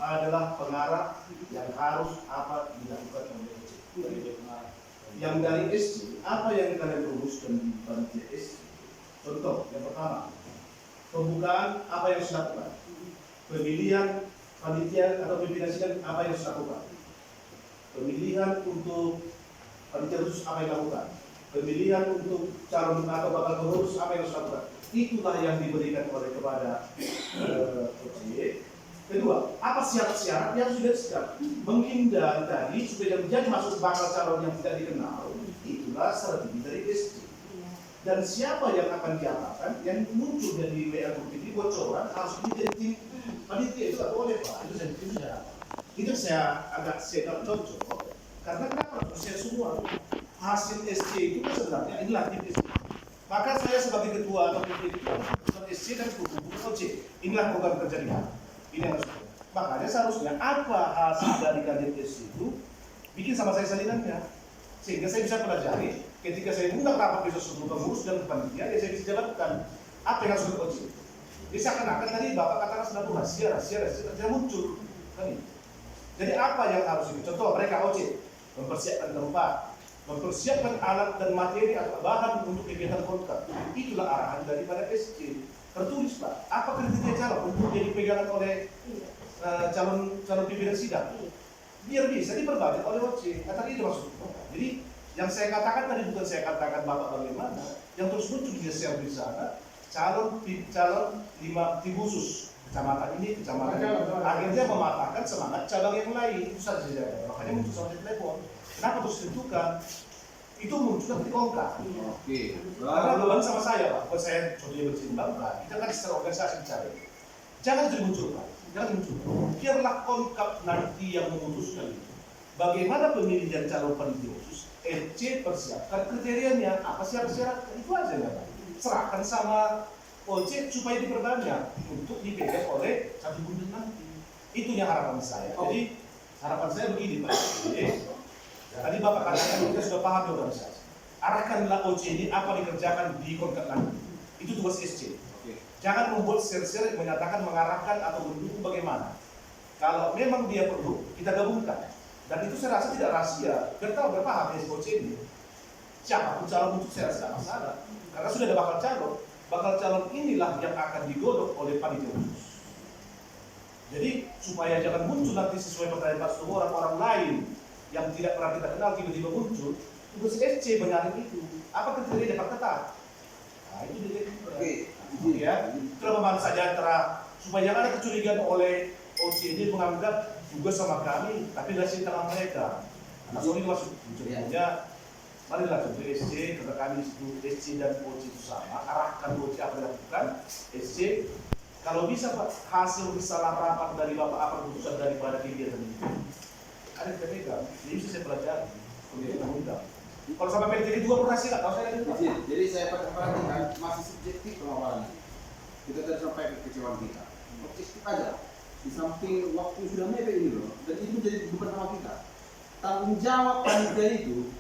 adalah pengarah yang harus apa dilakukan oleh SC. Yang dari SC, apa yang kalian rumuskan di panitia SC? Contoh, yang pertama, pembukaan apa yang harus dilakukan? Pemilihan panitia atau pimpinan sidang apa yang harus dilakukan? Pemilihan untuk panitia khusus apa yang dilakukan? Pemilihan untuk calon atau bakal pengurus apa yang harus dilakukan? Itulah yang diberikan oleh kepada OC. Kedua, apa syarat-syarat yang sudah disiapkan? Menghindari tadi supaya menjadi masuk bakal calon yang tidak dikenal. Itulah strategi dari SC. Dan siapa yang akan diapakan? Yang muncul dari WA Group ini bocoran harus menjadi tim panitia itu tak boleh Pak. Itu saya agak cocok. Karena kenapa? Saya semua hasil SC itu sebenarnya inilah tim SC. Maka saya sebagai ketua atau pimpinan itu harus keputusan SC dan keputusan OC. Inilah program kerja di mana. Ini yang harus. Makanya seharusnya apa hasil dari kajian SC itu bikin sama saya salinannya, sehingga saya bisa pelajari. Ketika saya undang rapat besok sebelum pengurus dan panitia, ya saya bisa jalankan apa yang harus OC. Jadi seakan-akan tadi Bapak katakan sudah rahasia tidak muncul. Jadi apa yang harus ini? Contoh mereka OC mempersiapkan tempat, mempersiapkan alat dan materi atau bahan untuk kegiatan kontrak. Itulah arahan daripada SC. Tertulis Pak, apa kriteria calon untuk jadi pegangan oleh calon pimpinan sidang? Biar bisa diperbaiki oleh OC. Kata itu maksudnya. Jadi yang saya katakan tadi bukan saya katakan Bapak bagaimana, yang terus muncul di share di sana, calon tim khusus kecamatan ini, kecamatan ini, akhirnya mematahkan semangat cabang yang lain. Itu saja. Makanya muncul sama telepon. Kenapa terus ditentukan? Itu muncul dari kontrak. Oke. Karena beban sama saya Pak, buat saya coba bersimbang Pak. Kita kan secara organisasi bicara. Jangan jadi muncul Pak. Jangan muncul. Biarlah kontrak nanti yang memutuskan. Bagaimana pemilihan calon panitia khusus? SC persiapkan kriterianya, apa syarat-syarat itu aja ya Pak. Serahkan sama OC supaya diperbanyak untuk dipegang oleh satu bulan nanti. Itu yang harapan saya. Jadi harapan saya begini Pak. Tadi Bapak katakan kita sudah paham di organisasi. Arahkanlah OC ini apa dikerjakan di kontrak nanti. Itu tugas SC. Jangan membuat share-share yang menyatakan mengarahkan atau mendukung bagaimana. Kalau memang dia perlu, kita gabungkan. Dan itu saya rasa tidak rahasia. Biar tahu berapa habis OC ini. Siapapun calon untuk saya rasa tidak masalah. Karena sudah ada bakal calon. Bakal calon inilah yang akan digodok oleh panitia khusus. Jadi supaya jangan muncul nanti sesuai pertanyaan Pak Sutomo orang-orang lain yang tidak pernah kita kenal tiba-tiba muncul. Tugas SC menyaring itu. Apa kriteria dapat tetap? Nah itu dia. Oke. Ya. Kelemahan saja antara supaya jangan ada kecurigaan oleh OC ini menganggap juga sama kami, tapi dari tengah mereka. Nah, ini masuk contohnya, marilah contoh SC, karena kami itu SC dan OC itu sama, arahkan OC apa dilakukan, SC, kalau bisa Pak, hasil risalah rapat dari Bapak apa keputusan daripada kegiatan itu, ada kita pegang, jadi bisa saya pelajari, kemudian undang. Kalau sampai PTG 2 pernah sih, kalau saya ada. Jadi saya perhatikan masih subjektif pemaparannya. Kita tadi sampai kekecewaan kita, objektif aja. Di samping waktu sudah mepet ini loh, dan itu jadi beban sama kita. Tanggung jawab panitia itu,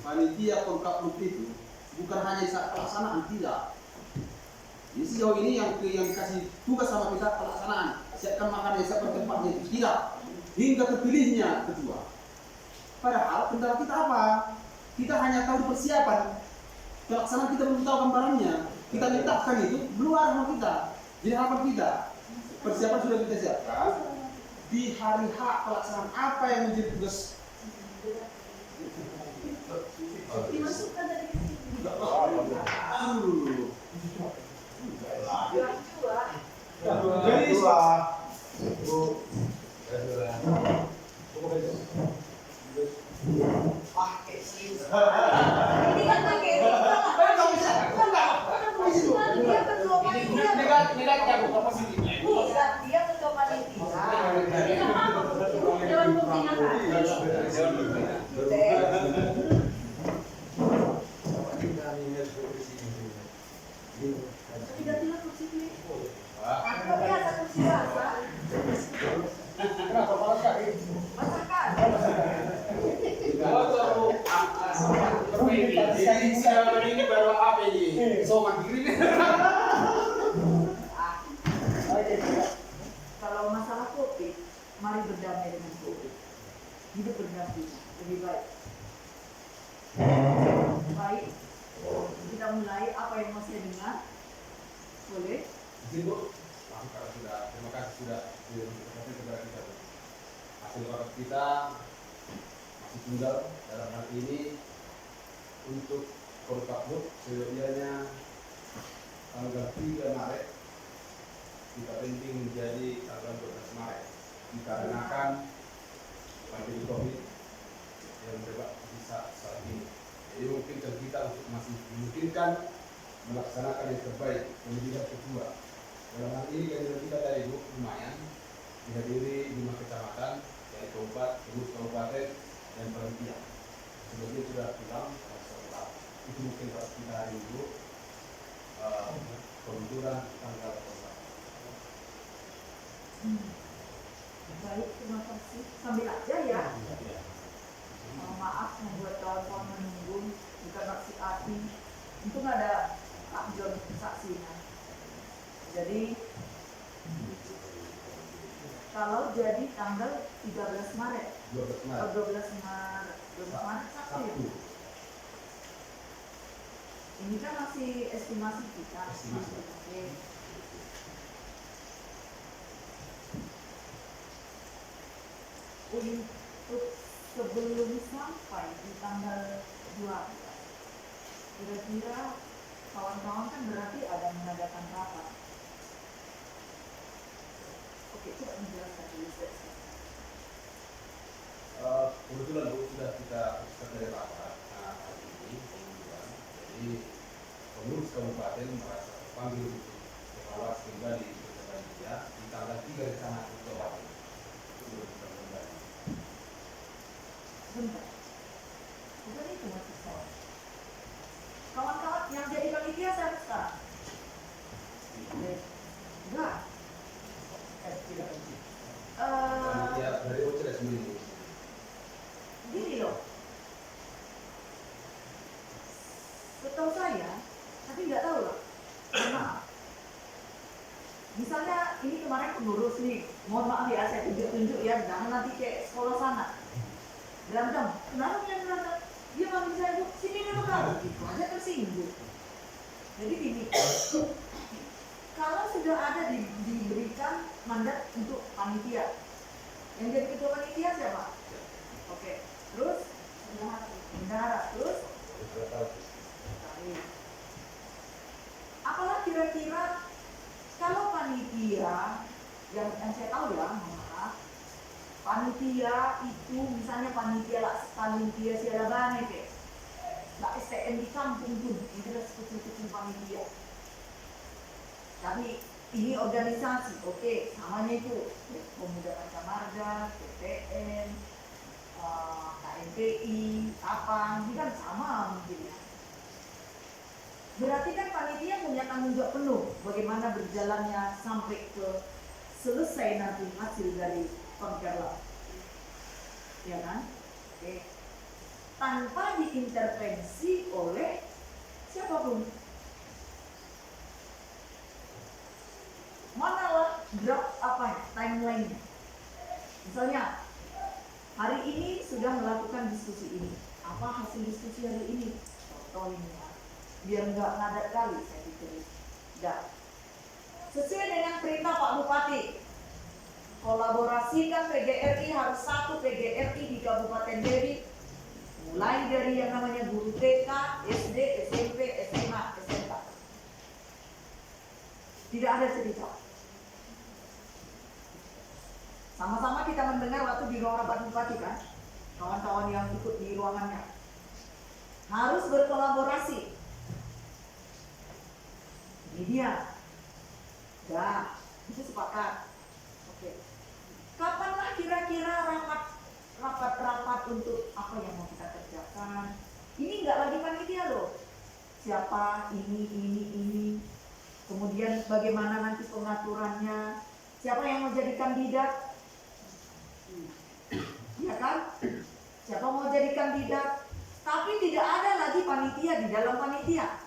panitia kontrak itu bukan hanya saat pelaksanaan, tidak. Jadi sejauh ini yang dikasih tugas sama kita pelaksanaan, siapkan makanan, siapkan tempatnya itu tidak, hingga terpilihnya kedua. Padahal kendala kita apa? Kita hanya tahu persiapan, pelaksanaan kita belum tahu gambarannya. Kita letakkan itu belum ada sama kita. Jadi harapan kita persiapan sudah kita siapkan. Di hari H pelaksanaan apa yang menjadi tugas? Dimasukkan dari sini. Jadi pakai sih. Ini kan pakai ini. Enggak bisa. Enggak. Dia ketua panitia. Dia ketua panitia. Dewan pembina kan. Tidak tidak kursi ini. Aku biasa kursi biasa. Kenapa malas kali? Masakan. Jadi siapa ini baru apa ini? So mandiri nih. Kalau masalahku hidup berdampingan lebih baik. Baik, kita mulai. Apa yang mau saya dengar? Boleh? Izin Bu, langsung kalau sudah, terima kasih sudah diinformasi kepada kita Bu. Hasil rapat kita masih tunggal dalam hal ini untuk Forkaput seyogianya tanggal 3 Maret kita penting menjadi tanggal 12 Maret dikarenakan pandemi COVID yang merebak di saat ini. Jadi mungkin kita untuk masih memungkinkan melaksanakan yang terbaik pendidikan kedua. Dalam hal ini kajian kita dari Bu lumayan dihadiri 5 kecamatan yaitu 4 kabupaten dan panitia. Sebagian sudah pulang setelah itu mungkin harus kita hari itu pengunduran tanggal 1. Baik, terima kasih. Sambil aja ya. Maaf membuat telepon menunggu, bukan maksud hati. Untung ada Pak John saksinya. Jadi kalau jadi tanggal 13 Maret 12 Maret 12 Maret 12 Maret Sabtu ya? Ini kan masih estimasi kita. Estimasi. Oke. Untuk sebelum sampai di tanggal 12, kira-kira kawan-kawan kan berarti ada mengadakan rapat. Oke, coba menjelaskan dulu. Kebetulan Bu sudah kita dari rapat hari ini pengunduran. Jadi pengurus kabupaten merasa terpanggil untuk evaluasi kembali panitia di tanggal 3 di sana Oktober. Bentar. Bukan itu maksud saya. Kawan-kawan yang jadi panitia saya sekarang. Enggak. Panitia dari OCD sendiri. Gini loh. Setahu saya, tapi nggak tahu lah. Maaf. Misalnya ini kemarin pengurus nih, mohon maaf ya saya tunjuk-tunjuk ya, jangan nanti kayak sekolah sana. Berantem, kenapa yang berantem? Dia manggil saya, Bu, sini dulu kamu, gitu aja tersinggung. Jadi gini, kalau sudah ada diberikan mandat untuk panitia, yang jadi ketua panitia siapa? Oke, terus bendahara, terus apalah kira-kira kalau panitia yang saya tahu ya, maaf, panitia itu misalnya panitia lah panitia siarabane ke lah STM di kampung pun itu adalah kecil-kecil panitia. Tapi ini organisasi, oke, namanya itu Pemuda Pancamarga, PTN, KMPI, apa, ini kan sama mungkin ya. Berarti kan panitia punya tanggung jawab penuh bagaimana berjalannya sampai ke selesai nanti hasil dari Konkerla, ya kan? Oke. Tanpa diintervensi oleh siapapun. Manalah draft apa timeline-nya. Misalnya hari ini sudah melakukan diskusi ini. Apa hasil diskusi hari ini? Contoh ini ya. Biar nggak ngadat kali saya pikir. Enggak. Sesuai dengan perintah Pak Bupati. Kolaborasikan PGRI harus satu PGRI di Kabupaten Dewi, mulai dari yang namanya guru TK, SD, SMP, SMA, SMK. Tidak ada cerita. Sama-sama kita mendengar waktu di ruang rapat bupati kan, kawan-kawan yang ikut di ruangannya harus berkolaborasi. Ini dia. Ya, itu sepakat. Oke. Kapanlah kira-kira rapat untuk apa yang mau kita kerjakan? Ini nggak lagi panitia loh. Siapa ini. Kemudian bagaimana nanti pengaturannya? Siapa yang mau jadi kandidat? Ya kan? Siapa mau jadi kandidat? Tapi tidak ada lagi panitia di dalam panitia.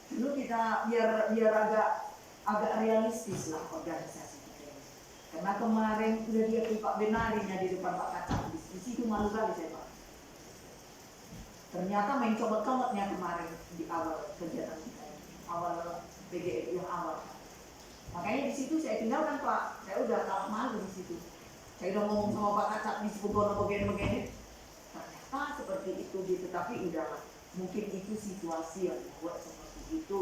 Dulu kita biar agak realistis lah organisasi kita. Karena kemarin udah dia Pak Benarin ya di depan Pak Kaca. Di situ malu kali saya Pak. Ternyata main comot-comotnya kemarin di awal kegiatan kita ini, awal PGF yang awal. Makanya di situ saya tinggalkan Pak, saya udah kalah malu di situ. Saya udah ngomong sama Pak Kacak di Sepugono begini-begini. Ternyata seperti itu gitu, tapi udahlah. Mungkin itu situasi yang membuat seperti itu.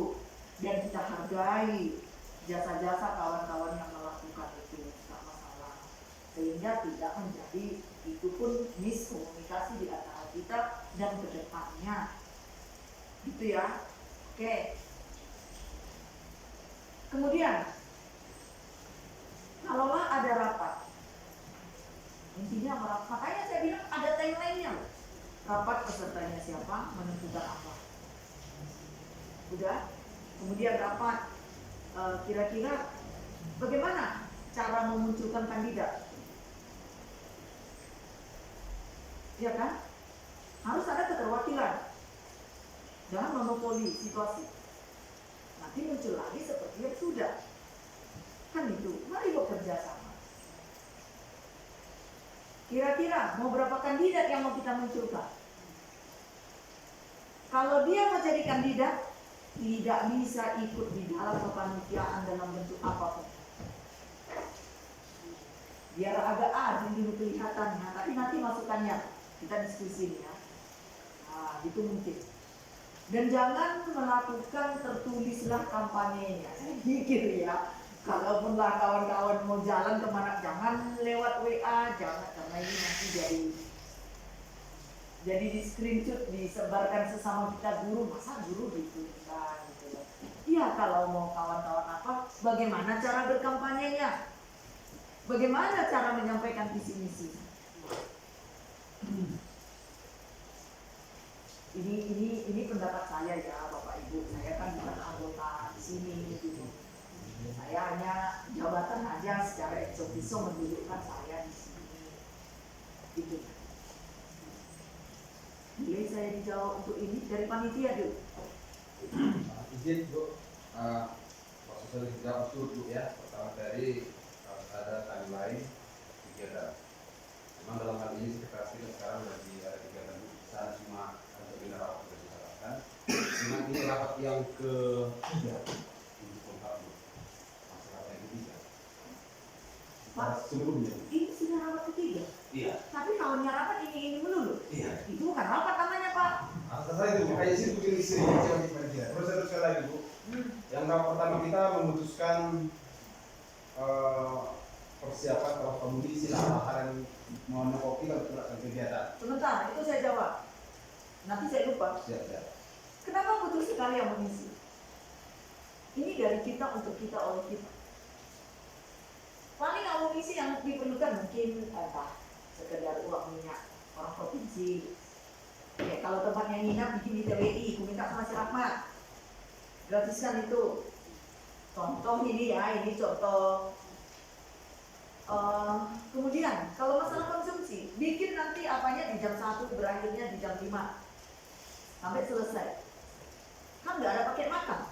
Dan kita hargai jasa-jasa kawan-kawan yang melakukan itu, tidak masalah. Sehingga tidak menjadi itu pun miskomunikasi di antara kita dan ke depannya. Gitu ya. Oke. Kemudian kalaulah ada rapat, intinya rapat, makanya saya bilang ada timeline-nya. Rapat pesertanya siapa, menentukan apa. Udah. Kemudian rapat, kira-kira bagaimana cara memunculkan kandidat? Ya kan? Harus ada keterwakilan. Jangan monopoli situasi. Nanti muncul lagi seperti yang sudah. Kan itu, mari bekerja sama. Kira-kira mau berapa kandidat yang mau kita munculkan? Kalau dia mau jadi kandidat, tidak bisa ikut di dalam kepanitiaan dalam bentuk apapun. Biar agak adil dulu kelihatannya, tapi nanti masukannya kita diskusi ya. Nah, itu mungkin. Dan jangan melakukan tertulislah kampanyenya. Saya pikir ya, kalaupun lah kawan-kawan mau jalan kemana, jangan lewat WA, jangan, karena ini nanti jadi di screenshot, disebarkan sesama kita guru, masa guru dituliskan gitu. Iya, kalau mau kawan-kawan apa, bagaimana cara berkampanyenya? Bagaimana cara menyampaikan visi misi? Ini pendapat saya ya Bapak Ibu. Saya kan bukan anggota di sini gitu. Saya hanya jabatan aja secara eksotiso mendudukkan saya di sini. Gitu. Boleh saya dijawab untuk ini dari panitia dulu. Izin Bu, waktu saya dijawab dulu ya. Pertama dari harus ada timeline kegiatan. Memang dalam hal ini sekretaris kita sekarang lagi ada kegiatan besar, cuma untuk ini rapat sudah dilakukan. Memang ini rapat yang ketiga untuk kontak masalah yang ketiga. Pak, Sebelumnya. ini sudah rapat ketiga. Iya. Tapi kawannya rapat ini melulu. Iya. Itu bukan rapat namanya Pak. Atas saya itu makanya sih begini istri jangan dipanggil. Terus saya teruskan lagi Bu. Yang rapat pertama kita memutuskan persiapan kalau kondisi lahan mau kopi kalau tidak kegiatan. Sebentar, itu saya jawab. Nanti saya lupa. Siap. Kenapa butuh sekali yang mengisi? Ini dari kita untuk kita oleh kita. Paling amunisi yang diperlukan mungkin entah sekedar uang minyak orang provinsi. Ya, kalau tempatnya nginap bikin di TWI, aku minta sama si Rahmat. Gratiskan itu. Contoh ini ya, ini contoh. Kemudian kalau masalah konsumsi, bikin nanti apanya di jam 1, berakhirnya di jam 5 sampai selesai. Kan nggak ada paket makan.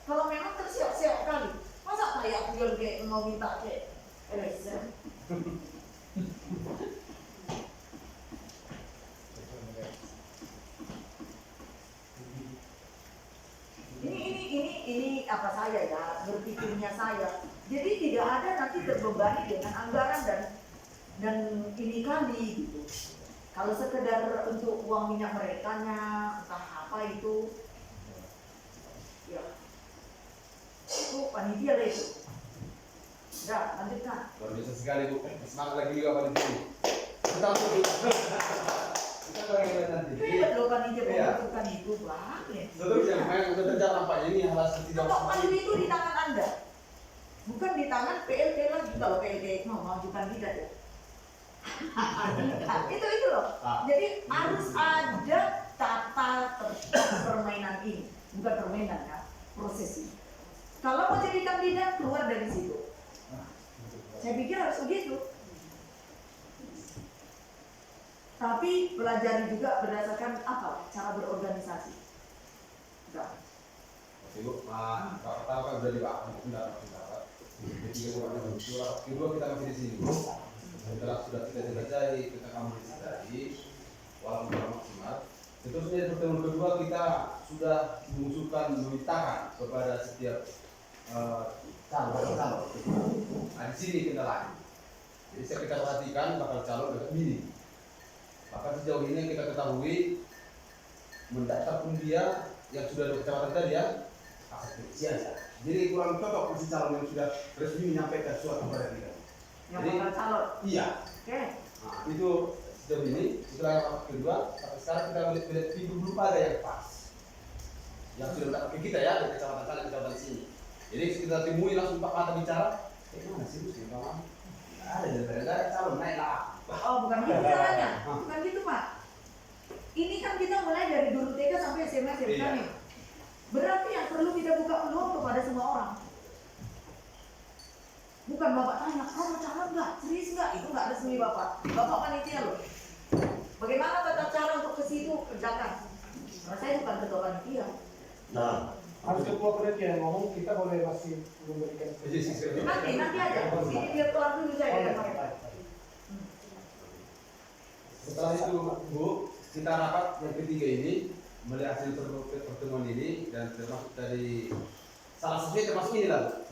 Kalau memang tersiok-siok kali, masa kayak aku kayak mau minta kayak LSM? Ini apa saya ya, berpikirnya saya. Jadi tidak ada nanti terbebani dengan anggaran dan ini kali gitu. Kalau sekedar untuk uang minyak merekanya, entah apa itu, ya itu panitia deh itu. Udah, lanjutkan. Luar biasa sekali Bu. Semangat lagi juga panitia. Kita dulu. Kita lagi nanti. Ribet loh panitia Iya. membutuhkan itu banget. Terus yang udah terjadi nampaknya ini hal tidak Kalau paling itu di tangan Anda, bukan di tangan PLT lagi. Kalau PLT mau mengajukan tidak ya. itu loh. Jadi harus ada tata tertib permainan ini, bukan permainan ya, proses ini. Kalau mau jadi kandidat keluar dari situ. Saya pikir harus begitu. Tapi pelajari juga berdasarkan apa? Cara berorganisasi. Enggak. Ibu, pertama udah dibahas, tidak dapat. Kedua kita masih di sini. Setelah sudah kita jelajahi, kita amunisi tadi, walaupun tidak maksimal. Seterusnya di pertemuan kedua kita sudah mengusulkan, memintakan kepada setiap calon. Nah, di sini kita lagi. Jadi saya kita perhatikan bakal calon agak minim. Bahkan sejauh ini yang kita ketahui mendaftar pun dia yang sudah ada kecamatan tadi ya, aset kecil ya. Jadi kurang cocok si calon yang sudah resmi menyampaikan sesuatu kepada kita. Yang Jadi, bakal calon. Iya. Oke. Nah, itu sejauh ini setelah rapat kedua, tapi sekarang kita melihat figur belum ada yang pas. Yang sudah mendapat ke kita ya dari kecamatan sana, kecamatan sini. Jadi kita temui langsung Pak Mata bicara, mana sih lu sih kawan? Ada dari calon naik lah. Oh, bukan gitu caranya. Bukan gitu, Pak. Ini kan kita mulai dari guru TK sampai SMA SMK Iya. nih. Berarti yang perlu kita buka peluang kepada semua orang. Bukan Bapak tanya, kamu calon nggak? Serius nggak? Itu nggak resmi Bapak. Bapak panitia loh. Bagaimana tata cara untuk ke situ kerjakan? Karena saya bukan ketua panitia. Nah, Harus ketua panitia yang ngomong, kita boleh masih memberikan. Nanti aja. Ini biar keluar dulu saya. Setelah itu Bu, kita rapat yang ketiga ini melihat hasil pertemuan ini dan termasuk dari salah satunya termasuk ini lah.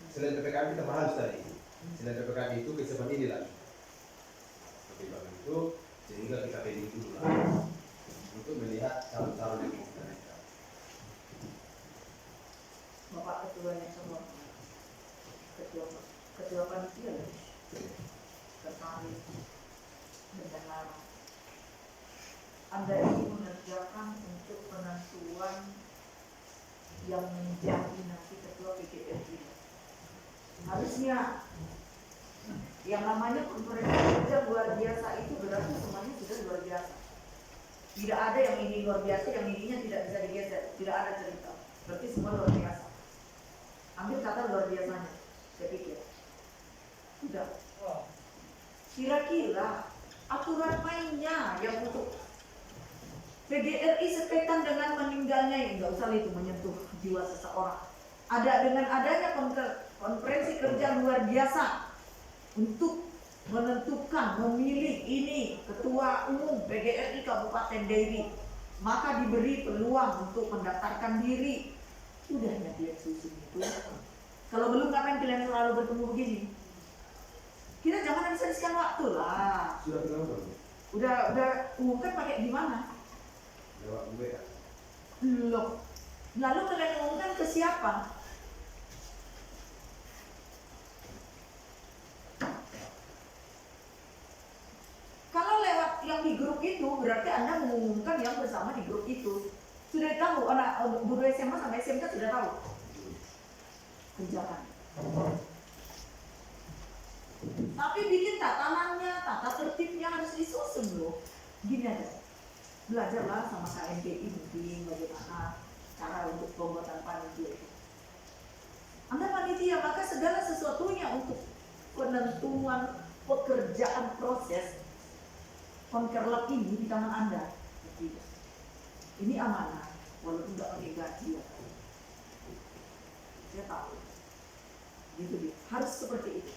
Selain PPKM kita bahas tadi. Selain PPKM itu kesiapan ini lah. Pertimbangan itu sehingga kita pilih dulu lah untuk melihat calon-calon yang mau kita naikkan. Bapak ketuanya semua. Ketua panitia loh. Tertarik mendengar. Anda ini mengerjakan untuk penentuan yang menjadi nanti ketua PGRI. Harusnya yang namanya konferensi kerja luar biasa itu berarti semuanya sudah luar biasa. Tidak ada yang ini luar biasa, yang ininya tidak bisa digeser, tidak ada cerita. Berarti semua luar biasa. Ambil kata luar biasanya, saya pikir. Sudah. Kira-kira aturan mainnya yang untuk PGRI sepekan dengan meninggalnya, ya nggak usah itu menyentuh jiwa seseorang. Ada dengan adanya konferensi kerja luar biasa untuk menentukan, memilih ini ketua umum PGRI Kabupaten Dairi, maka diberi peluang untuk mendaftarkan diri. Udahnya dia susun itu. Kalau belum ngapain kalian selalu bertemu begini? Kita jangan habiskan waktu lah. Sudah kenal belum? Udah umumkan pakai gimana? Lewat WA. Belum. Lalu kalian umumkan ke siapa? Kalau lewat yang di grup itu, berarti Anda mengumumkan yang bersama di grup itu. Sudah tahu, anak guru SMA sama SMK sudah tahu. Kerjakan. Tapi bikin tatanannya, tata tertibnya harus disusun loh. Gini aja. Belajarlah sama KMPI mungkin bagaimana cara untuk pembuatan panitia itu. Anda panitia, maka segala sesuatunya untuk penentuan pekerjaan proses konkerlap ini di tangan Anda. Ini amanah, walaupun nggak pakai gaji ya. Saya tahu. Gitu, harus seperti itu.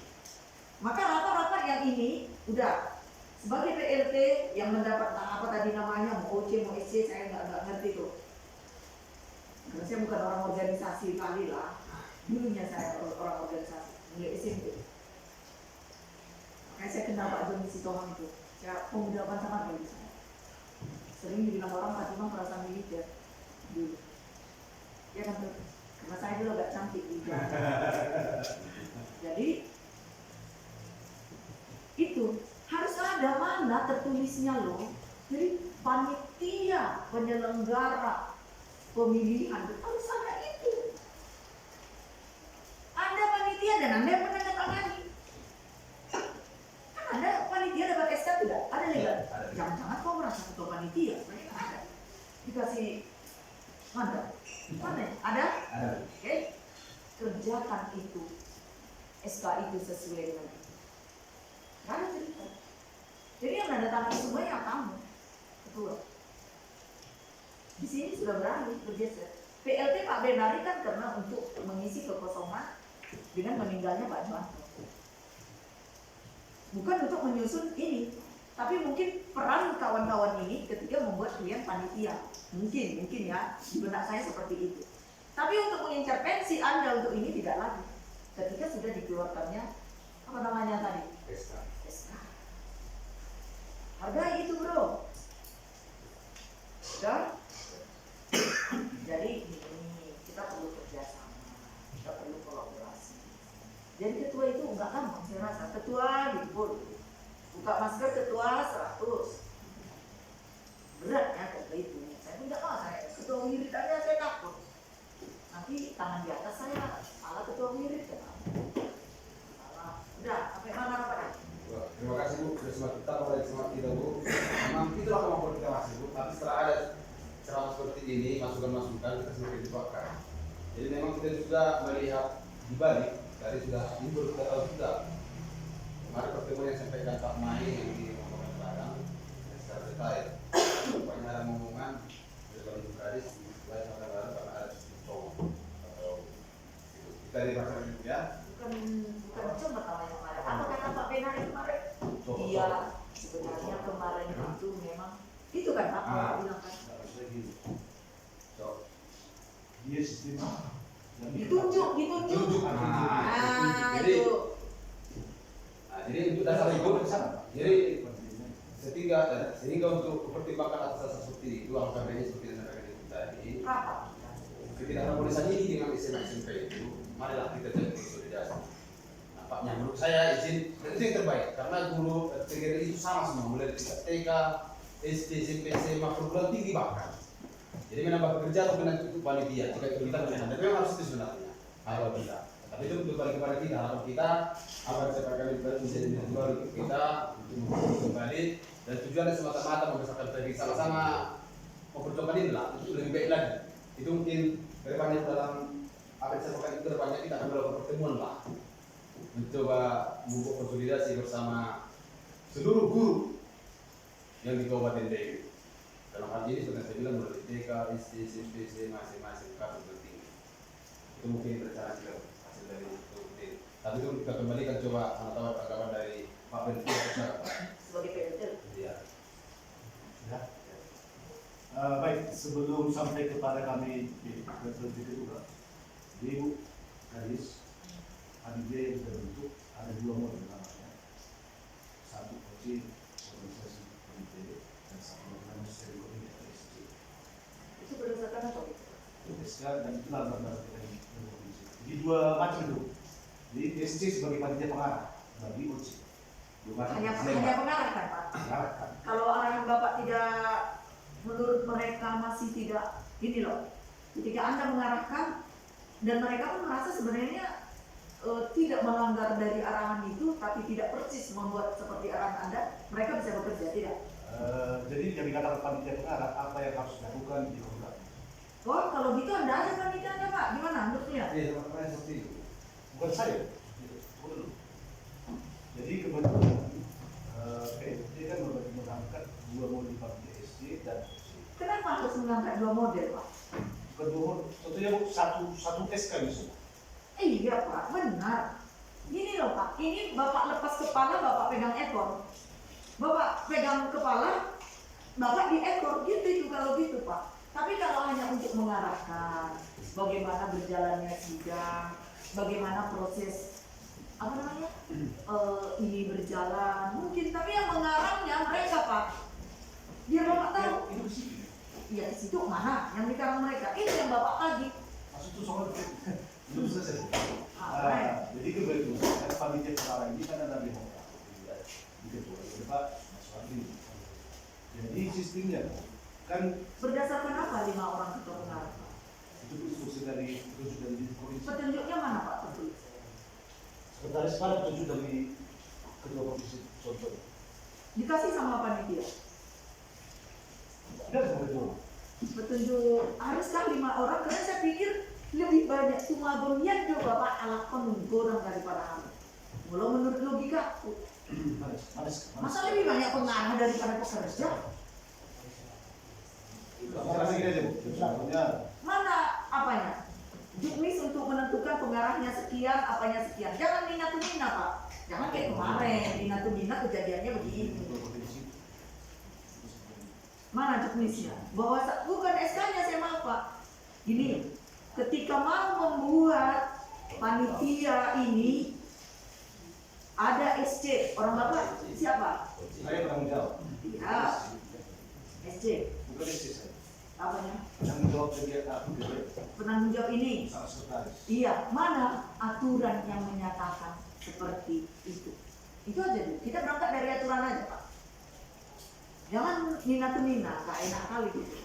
Maka rapat-rapat yang ini udah sebagai PLT yang mendapat apa tadi namanya, mau OC mau SC, saya nggak ngerti tuh. Karena saya bukan orang organisasi kali lah. Dulunya saya orang organisasi, mulai SMP. Makanya saya kenal Pak Joni Sitohang itu. Saya pemuda sangat bagi saya. Sering dibilang orang Fatimah perasaan militer dulu. Ya kan tuh. Karena saya dulu agak cantik juga. Jadi itu harus ada mana tertulisnya loh. Jadi panitia penyelenggara pemilihan harus ada itu. Anda panitia dan Anda yang menandatangani. Kan Anda panitia dapat SK tidak? Ada tidak? Jangan-jangan kau merasa ketua panitia? Mereka ada. Dikasih mana? Mana? Ada? Ada. Oke. Kerjakan itu. SK itu sesuai dengan itu. Gak ada cerita. Jadi yang menandatangani semuanya kamu. Ketua. Di sini sudah berani bergeser. PLT Pak Benari kan karena untuk mengisi kekosongan dengan meninggalnya Pak Johanto. bukan untuk menyusun ini, tapi mungkin peran kawan-kawan ini ketika membuat klien panitia, mungkin ya di benak saya seperti itu. Tapi untuk mengintervensi Anda untuk ini tidak lagi. Ketika sudah dikeluarkannya apa namanya tadi? SK. Hargai itu bro. Sudah. Jadi ini kita perlu kerjasama, kita perlu kolaborasi. Jadi ketua itu enggak gampang saya rasa. Ketua libur, buka masker ketua 100. Berat ya ketua itu. Saya pun enggak mau saya ketua wirid aja saya takut. Nanti tangan di atas saya salah ketua wirid ya. Salah. Udah, sampai mana Pak? Terima kasih Bu, sudah semangat kita, kembali semangat kita Bu. Memang itulah kemampuan kita masih Bu, tapi setelah ada ceramah seperti ini, masukan-masukan kita semakin dibakar. Jadi memang kita juga melihat di balik dari sudah libur kita tahu juga. Kemarin pertemuan yang sampaikan Pak Mai yang di Momongan Padang secara detail. Banyak ada ngomongan dari Bang Bukadis, lain kata baru karena ada cowok atau kita di masyarakat itu ya. Bukan cuma namanya kemarin. Apa kata Pak Benar kemarin? Iya, sebenarnya kemarin itu memang itu kan apa bilang kan? Dia sistem Ditunjuk. Jadi, Itu. jadi untuk dasar itu, jadi sehingga untuk mempertimbangkan atas seperti itu, angka ini seperti yang saya katakan tadi, Apa? ketidakharmonisan ini dengan SMP itu, marilah kita cari konsolidasi. Nampaknya menurut saya izin dan itu yang terbaik karena guru TGRI itu sama semua mulai dari tingkat TK, SD, SMP, SMA, perguruan tinggi bahkan. Jadi menambah pekerja atau untuk panitia jika itu kita melihat. Tapi memang harus itu sebenarnya harapan kita. Tapi itu untuk balik kepada kita, harapan kita agar sepakat menjadi individual untuk kita untuk kembali dan tujuannya semata-mata membesarkan diri sama-sama memperjuangkan inilah untuk lebih baik lagi. Itu mungkin kedepannya dalam apa yang saya sampaikan itu kedepannya kita akan melakukan pertemuan lah mencoba membuat konsolidasi bersama seluruh guru yang di Kabupaten Daegu. Dalam hal ini seperti saya bilang mulai TK, SD, SMP, SMA, masing-masing kampus tinggi. Itu mungkin rencana kita hasil dari itu. Tapi itu kita kembalikan coba tahu tanggapan dari Pak Bentuk Sebagai PLT. Iya. ya. Baik, sebelum sampai kepada kami di periode kedua, Ibu Gadis, ADB yang sudah bentuk ada 2 model namanya. Satu coaching organisasi komite dan satu namanya seri komite SC. Itu berdasarkan apa? SK dan itu lembaga dari komite. Jadi 2 macam itu. Jadi SC sebagai panitia pengarah bagi OC. Hanya pengarah kan Pak? Pengarahkan. Kalau arahan Bapak tidak menurut mereka masih tidak ini loh. Ketika Anda mengarahkan dan mereka pun merasa sebenarnya tidak melanggar dari arahan itu, tapi tidak persis membuat seperti arahan Anda, mereka bisa bekerja tidak? Jadi yang dikatakan panitia pengarah apa yang harus dilakukan di program. Oh, kalau gitu Anda aja panitianya Pak, gimana menurutnya? Iya, teman-teman seperti itu. Bukan saya. Bukan. Jadi kebetulan PLT kan mengangkat 2 model panitia SD dan OC. Kenapa harus mengangkat 2 model Pak? Bukan 2 model, tentunya satu SK bisa. Iya Pak, benar. Gini loh Pak, ini Bapak lepas kepala, Bapak pegang ekor. Bapak pegang kepala, Bapak di ekor, gitu itu kalau gitu Pak. Tapi kalau hanya untuk mengarahkan bagaimana berjalannya sidang, bagaimana proses apa namanya ini berjalan mungkin, tapi yang mengarangnya mereka Pak. Biar Bapak tahu. Itu di sini. Iya di situ mana yang dikarang mereka? Ini yang Bapak lagi. Maksud itu soal belum selesai. Jadi kebetulan panitia pengarah ini kan ada demokrat. Di ketua Pak Mas Wadi. Jadi sistemnya kan Berdasarkan apa 5 orang ketua pengarah Pak? itu instruksi dari komisi. Petunjuknya mana Pak? Petunjuk. Sekretaris pada petunjuk dari ketua komisi contoh. Dikasih sama panitia. Tidak seperti itu. Petunjuk haruskah 5 orang? Karena saya pikir lebih banyak tumagongnya do Bapak alat penunggorang daripada kami. Mulai menurut logika, masa lebih banyak pengarah daripada pekerja? Masih gini aja Bu. Contohnya Mana apanya? Juknis untuk menentukan pengarahnya sekian, apanya sekian. Jangan minat Pak. Jangan kayak kemarin, di Natuna kejadiannya begini. Mana juknisnya? Bahwa bukan SK-nya saya mau Pak. Gini, ketika mau membuat panitia ini ada SC, orang Bapak siapa? Saya bertanggung jawab. Iya, SC. Bukan SC saya. Apanya? Bertanggung jawab kegiatan Penanggung jawab ini. sang sekretaris. Iya, mana aturan yang menyatakan seperti itu? Itu aja dulu. Kita berangkat dari aturan aja Pak. Jangan nina-nina, gak enak kali gitu.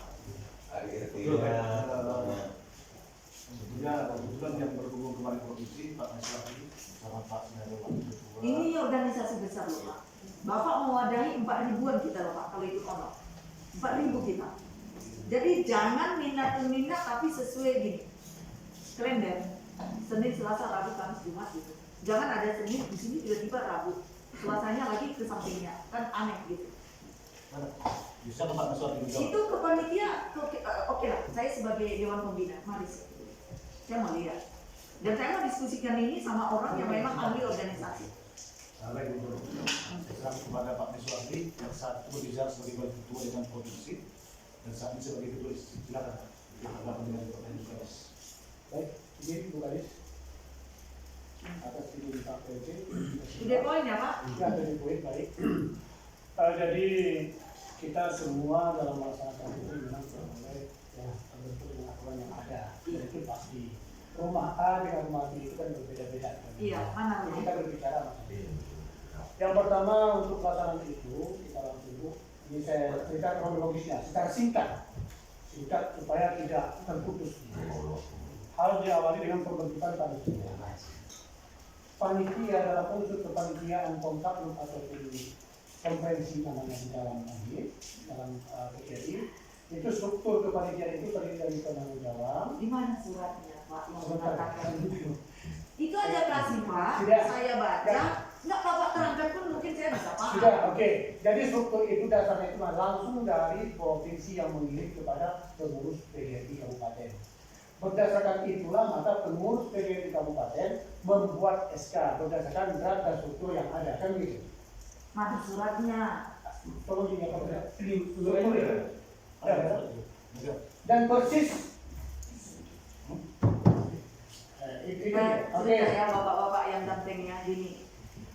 Sebetulnya kebetulan yang berhubung kemarin provinsi Pak Nasrani sama Pak Sinarwan Ketua. Ini organisasi besar loh Pak. Bapak mewadahi 4.000-an kita loh Pak, kalau itu honor. 4.000 kita. Jadi jangan nina-nina tapi sesuai gini. Kalender. Senin, Selasa, Rabu, Kamis, Jumat gitu. Jangan ada Senin di sini tiba-tiba Rabu. Selasanya lagi ke sampingnya. Kan aneh gitu. Bisa Pak Nasrani juga. Itu ke panitia, oke lah, saya sebagai Dewan Pembina, mari saya mau lihat. Dan saya mau diskusikan ini sama orang yang memang ahli organisasi. Saya gubernur serahkan kepada Pak Nasrani yang saat itu berbicara sebagai ketua dengan provinsi dan saat ini sebagai ketua. Silakan. Kita akan dengan pertanyaan juga. Baik, ini Bu Kadis. Atas izin Pak PLC. Udah poin ya Pak? Ya, dari poin baik. Jadi kita semua dalam melaksanakan ini memang boleh ya terbentuk dengan aturan yang ada. Dan itu pasti. Rumah A dengan rumah B itu kan berbeda-beda. Iya, mana Jadi ya? kita berbicara masalah. Yang pertama untuk pelaksanaan itu kita langsung dulu. Ini saya cerita kronologisnya secara singkat supaya tidak terputus. Harus diawali dengan pembentukan panitia. Panitia adalah unsur kepanitiaan kontak atau konferensi namanya di dalam PKRI. Itu struktur kepanitiaan itu terdiri dari penanggung jawab. Di mana suratnya Pak yang Sebentar. mengatakan itu? Itu aja kasih Pak, Sudah. saya baca. Nggak Bapak terangkan pun mungkin saya bisa paham. Sudah, oke. Jadi struktur itu dasarnya itu langsung dari provinsi yang mengirim kepada pengurus PGRI Kabupaten. Berdasarkan itulah maka pengurus PGRI Kabupaten membuat SK berdasarkan draft dan struktur yang ada, kan begitu. Mana suratnya? Tolong dinyatakan. Sudah. Dan persis itu Cerita oke. ya bapak-bapak yang gantengnya gini.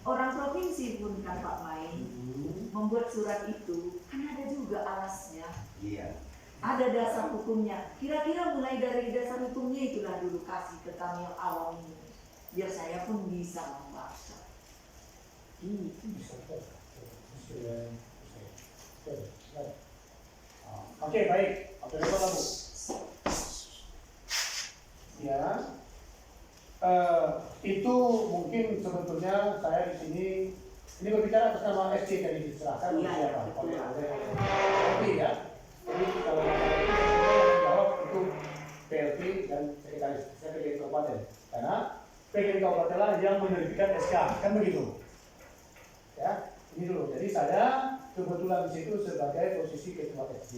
Orang provinsi pun kan Pak Main membuat surat itu kan ada juga alasnya. Iya. Ada dasar hukumnya. Kira-kira mulai dari dasar hukumnya itulah dulu kasih ke kami yang awam ini. Biar saya pun bisa membaca. Ini Oke, baik. Oke, Bapak Bu. Ya. Itu mungkin sebetulnya saya di sini ini berbicara atas nama SC tadi diserahkan oleh Iya, siapa? betul. PLT ya. Jadi kalau jawab itu PLT dan sekretaris PGRI Kabupaten. Karena PGRI Kabupaten lah yang menerbitkan SK, kan begitu? Ya, ini dulu. Jadi saya kebetulan di situ sebagai posisi ketua SC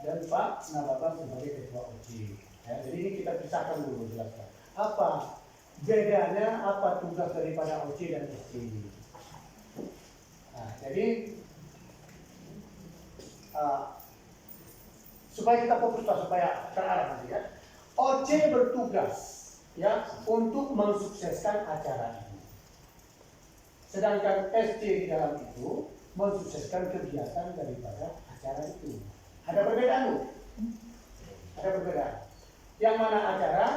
dan Pak Nababan sebagai ketua OJ. Ya, jadi ini kita pisahkan dulu jelaskan. Apa bedanya, apa tugas daripada OC dan SC ini? Nah, jadi supaya kita fokus Pak, supaya terarah nanti ya. OC bertugas ya untuk mensukseskan acara ini. Sedangkan SC di dalam itu mensukseskan kegiatan daripada acara itu. Ada perbedaan loh. Ada perbedaan. Yang mana acara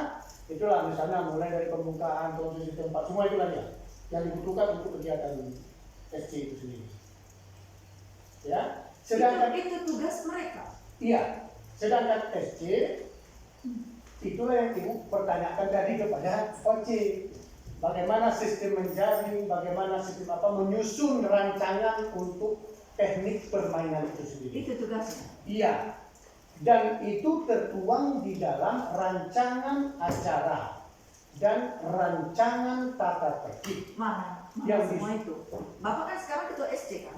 itulah misalnya mulai dari pembukaan, prosesi tempat, semua itu ya yang dibutuhkan untuk kegiatan SC itu sendiri. Ya, sedangkan itu tugas mereka. iya, sedangkan SC itulah yang ibu pertanyakan tadi kepada OC. Bagaimana sistem menjaring, bagaimana sistem menyusun rancangan untuk teknik permainan itu sendiri. Itu tugasnya. Iya. Dan itu tertuang di dalam rancangan acara dan rancangan tata tertib. Mana Yang semua itu. Bapak kan sekarang ketua SC kan?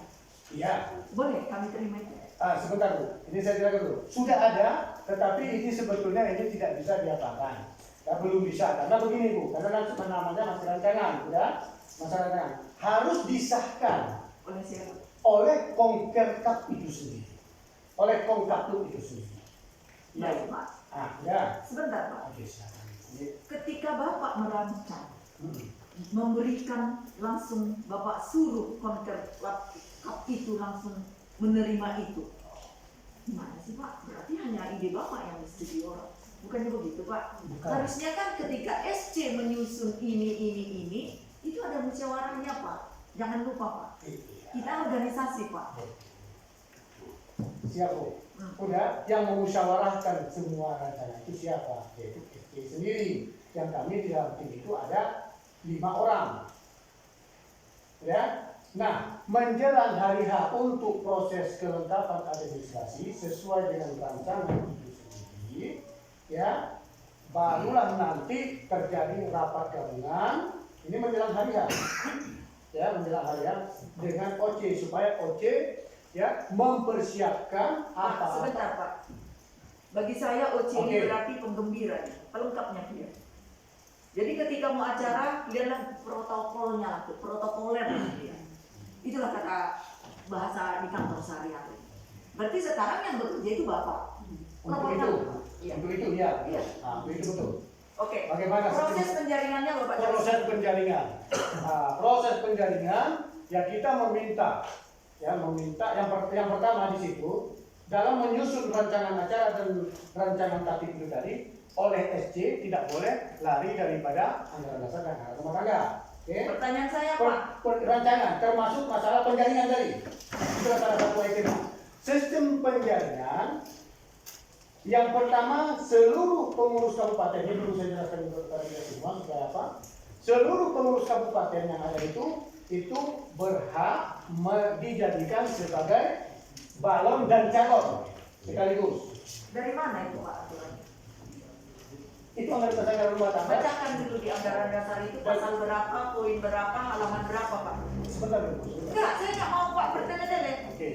Iya. Boleh kami terima itu. Sebentar Bu, ini saya jelaskan dulu. Sudah ada, tetapi ini sebetulnya ini tidak bisa diapakan. Ya, belum bisa karena begini Bu, karena kan namanya masih rancangan, ya, masih rancangan harus disahkan Oleh siapa? oleh Kongkerkap itu sendiri, oleh Kongkaplu itu sendiri. Baik, Pak. Ya. Sebentar, Pak. Oke, silakan. Ketika Bapak merancang, Hmm. memberikan langsung Bapak suruh Kongkerkap itu langsung menerima itu. Gimana sih Pak? Berarti hanya ide Bapak yang disetujui orang. Bukannya begitu Pak? Bukan. Harusnya kan ketika SC menyusun ini, itu ada musyawarahnya Pak. Jangan lupa Pak. Kita organisasi Pak. Siapa? Udah, yang memusyawarahkan semua rancangan itu siapa? Yaitu SC sendiri. Yang kami di dalam tim itu ada 5 orang. Ya. Nah, menjelang hari H untuk proses kelengkapan administrasi sesuai dengan rancangan itu sendiri, ya, barulah nanti terjadi rapat gabungan. Ini menjelang hari H, ya, menjelang hari H dengan OC supaya OC ya mempersiapkan Pak, apa. sebentar Pak. Bagi saya OC ini Oke. berarti penggembira, pelengkapnya dia. Jadi ketika mau acara, lihatlah protokolnya, protokoler dia. Itulah kata bahasa di kantor sehari-hari. Berarti sekarang yang bekerja itu Bapak. Untuk itu, Iya. untuk itu ya. Iya. Nah, itu betul. Oke. Bagaimana Proses penjaringannya Bapak? proses penjaringan? Nah, proses penjaringan ya kita meminta yang pertama di situ dalam menyusun rancangan acara dan rancangan tatip itu tadi oleh SC tidak boleh lari daripada anggaran dasar dan anggaran rumah tangga. Oke? Pertanyaan saya Pak. Rancangan termasuk masalah penjaringan tadi. Itu salah satu item. Sistem penjaringan yang pertama seluruh pengurus kabupaten ini dulu saya jelaskan kepada kita semua supaya apa? Seluruh pengurus kabupaten yang ada itu berhak dijadikan sebagai balon dan calon sekaligus. Dari mana itu Pak aturannya? Itu anggaran dasar anggaran rumah tangga. Bacakan dulu di anggaran dasar itu pasal berapa, poin berapa, halaman berapa Pak? Sebentar dulu. Sebentar. Enggak, saya nggak mau Pak bertele-tele. Oke.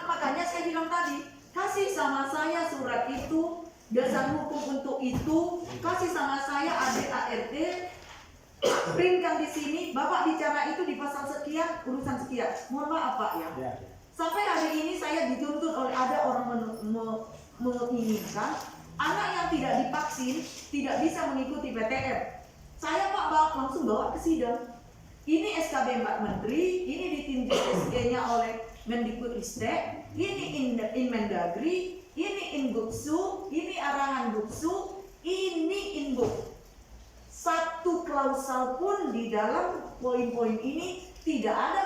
Makanya saya bilang tadi, kasih sama saya surat itu, dasar hukum untuk itu, kasih sama saya ADART, printkan di sini, Bapak bicara itu di pasal sekian, urusan sekian. Mohon maaf Pak ya. Ya. Sampai hari ini saya dituntut oleh ada orang menginginkan anak yang tidak divaksin tidak bisa mengikuti PTM. Saya Pak langsung bawa ke sidang. Ini SKB 4 Menteri, ini ditinjau SG-nya oleh Mendikbudristek, ini Inmendagri, ini Ingupsu, ini arahan Buksu, ini Inbuk. Satu klausal pun di dalam poin-poin ini tidak ada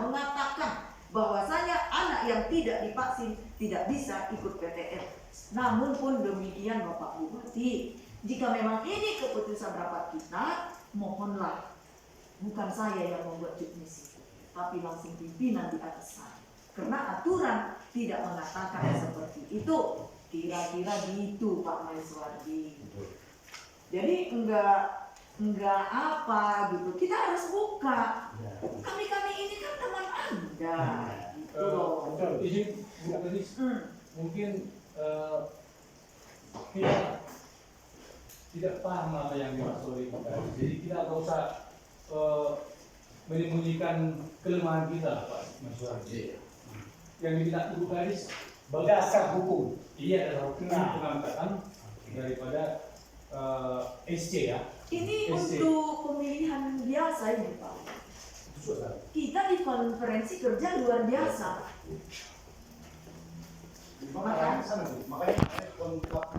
mengatakan bahwasanya anak yang tidak divaksin tidak bisa ikut PTM. Namun pun demikian Bapak Bupati, jika memang ini keputusan rapat kita, mohonlah bukan saya yang membuat juknis, tapi langsung pimpinan di atas saya. Karena aturan tidak mengatakan seperti itu. Kira-kira gitu Pak Maiswardi. Jadi enggak apa gitu. Kita harus buka. Kami ini kan teman Anda. Gitu loh. Izin Bu Gadis, mungkin kita tidak paham apa yang dimaksud oleh Pak Gadis. Jadi kita nggak usah menyembunyikan kelemahan kita, Pak Maiswardi. Yang diminta Ibu Gadis Dasar hukum. iya adalah hukum pengangkatan daripada SC ya. Ini SC. untuk pemilihan biasa ini Pak. Kita di konferensi kerja luar biasa. Makanya kontrak